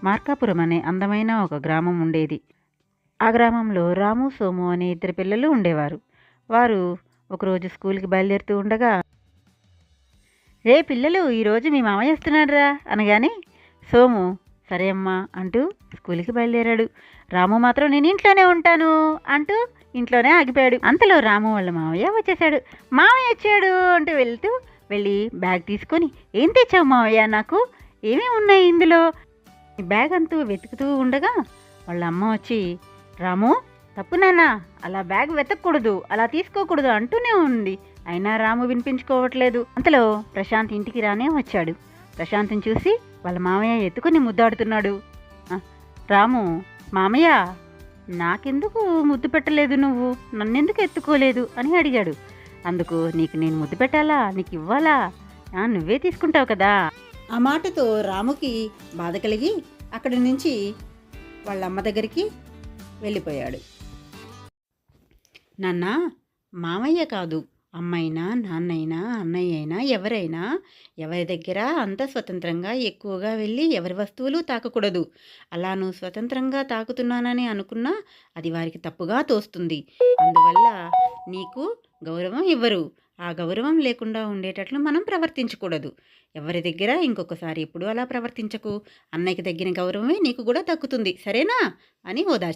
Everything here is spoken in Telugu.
మార్కాపురం అనే అందమైన ఒక గ్రామం ఉండేది. ఆ గ్రామంలో రాము, సోము అనే ఇద్దరు పిల్లలు ఉండేవారు. వారు ఒకరోజు స్కూల్‌కి బయలుదేరుతూ ఉండగా, "రేయ్ పిల్లలు, ఈరోజు మీ మామయ్య వస్తున్నాడురా" అనగానే సోము "సరే అమ్మా" అంటూ స్కూల్‌కి బయలుదేరాడు. రాము మాత్రం "నేను ఇంట్లోనే ఉంటాను" అంటూ ఇంట్లోనే ఆగిపోయాడు. అంతలో రాము వాళ్ళ మామయ్య వచ్చేసాడు. "మామయ్య వచ్చాడు" అంటూ వెళ్ళి బ్యాగ్ తీసుకొని, "ఏం తెచ్చావు మామయ్య నాకు? ఏమేమి ఉన్నాయి ఇందులో?" ఈ బ్యాగ్ అంటూ వెతుకుతూ ఉండగా వాళ్ళ అమ్మ వచ్చి, "రాము, తప్పు నాన్న, అలా బ్యాగ్ వెతకూడదు, అలా తీసుకోకూడదు" అంటూనే ఉంది. అయినా రాము వినిపించుకోవట్లేదు. అంతలో ప్రశాంత్ ఇంటికి రానే వచ్చాడు. ప్రశాంత్ని చూసి వాళ్ళ మామయ్య ఎత్తుకుని ముద్దాడుతున్నాడు. "ఆ, రాము, మామయ్య, నాకెందుకు ముద్దు పెట్టలేదు, నువ్వు నన్నెందుకు ఎత్తుకోలేదు" అని అడిగాడు. అందుకు, "నీకు నేను ముద్దు పెట్టాలా, నీకు ఇవ్వాలా, నువ్వే తీసుకుంటావు కదా." ఆ మాటతో రాముకి బాధ కలిగి అక్కడి నుంచి వాళ్ళ అమ్మ దగ్గరికి వెళ్ళిపోయాడు. "నాన్న, మామయ్య కాదు, అమ్మైనా, నాన్నైనా, అన్నయ్య అయినా, ఎవరైనా ఎవరి దగ్గర అంత స్వతంత్రంగా ఎక్కువగా వెళ్ళి ఎవరి వస్తువులు తాకకూడదు. అలా నువ్వు స్వతంత్రంగా తాకుతున్నానని అనుకున్నా అది వారికి తప్పుగా తోస్తుంది. అందువల్ల నీకు గౌరవం ఇవ్వరు. ఆ గౌరవం లేకుండా ఉండేటట్లు మనం ప్రవర్తించకూడదు. ఎవరి దగ్గర ఇంకొకసారి ఎప్పుడు అలా ప్రవర్తించకు. అన్నయ్యకి తగ్గిన గౌరవమే నీకు కూడా దక్కుతుంది, సరేనా" అని ఓదార్చాడు.